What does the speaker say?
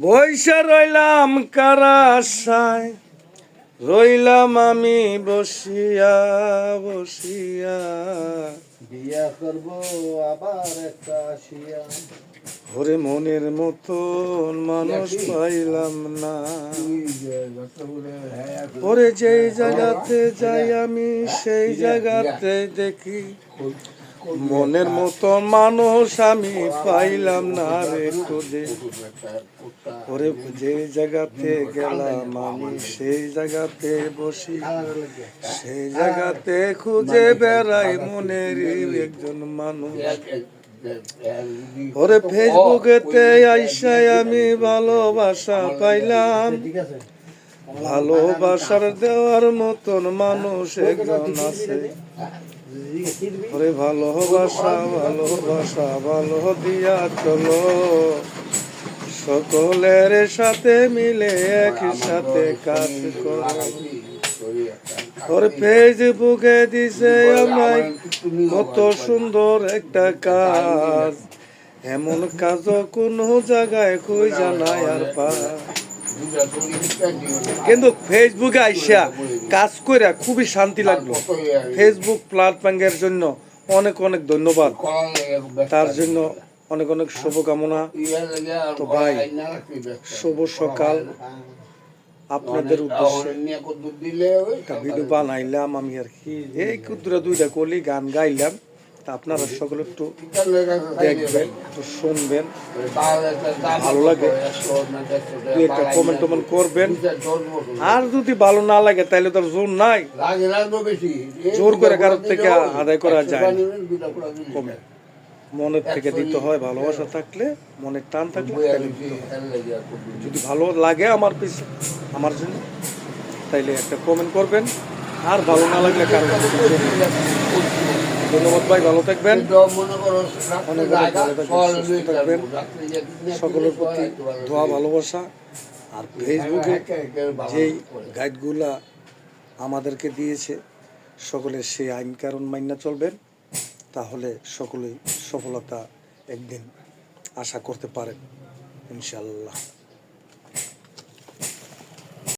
বইসা রইলাম কার আশায়, রইলাম আমি বসিয়া বসিয়া, বিয়া করব আবার একটা আসিয়া। ওরে মনের মতন মানুষ পাইলাম না। ওরে যেই জায়গাতে যাই আমি সেই জায়গাতে দেখি মনের মতন মানুষ আমি পাইলাম না রে খুদে। ওরে যে জায়গাতে গেলাম আমি সেই জায়গাতে বসি, সেই জায়গাতে খুঁজে বেড়াই মনের একজন মানুষ। ওরে ফেসবুকেতে আইসাই আমি ভালোবাসা পাইলাম, ভালোবাসার দেওয়ার মতন মানুষ একজন আছে। ওরে ভালোবাসা ভালোবাসা ভালো দিয়া চলো, সকলের সাথে মিলে একসাথে কাজ করো। ওর ফেসবুকে দিছে আমায় কত সুন্দর একটা কাজ, এমন কাজ কোনো জায়গায় খুঁজে নাই আর পা। কিন্তু ফেসবুকে আইসা কাজ করে খুবই শান্তি লাগলো। ফেসবুক প্ল্যাটফর্মের জন্য অনেক অনেক ধন্যবাদ, তার জন্য অনেক অনেক শুভকামনা। তো ভাই, শুভ সকাল। আপনাদের উদ্দেশ্যে একটা ভিডিও বানাইলাম আমি আর কি, এই ক্ষুদ্র দুইটা কলি গান গাইলাম। তা আপনারা সকলে একটু দেখবেন, একটু শুনবেন, ভালো লাগে একটা কমেন্ট টমেন্ট করবেন। আর যদি ভালো না লাগে তাহলে তো জোর নাই, জোর করে কারোর থেকে আদায় করা যায় না। কমেন্ট মনের থেকে দিতে হয়, ভালোবাসা থাকলে, মনের টান থাকলে যদি ভালো লাগে আমার পিছনে আমার জন্য, তাইলে একটা কমেন্ট করবেন। আর ভালো না লাগলে কারণ ধন্যবাদ ভাই, ভালো থাকবেন, অনেক অনেক ভালো থাকবেন, সুস্থ থাকবেন। সকলের প্রতি দোয়া ভালোবাসা। আর ফেসবুকে যেই গাইডগুলা আমাদেরকে দিয়েছে সকলের সেই আইন কারণ মাইনা চলবেন, তাহলে সকলেই সফলতা একদিন আশা করতে পারেন ইনশাআল্লাহ।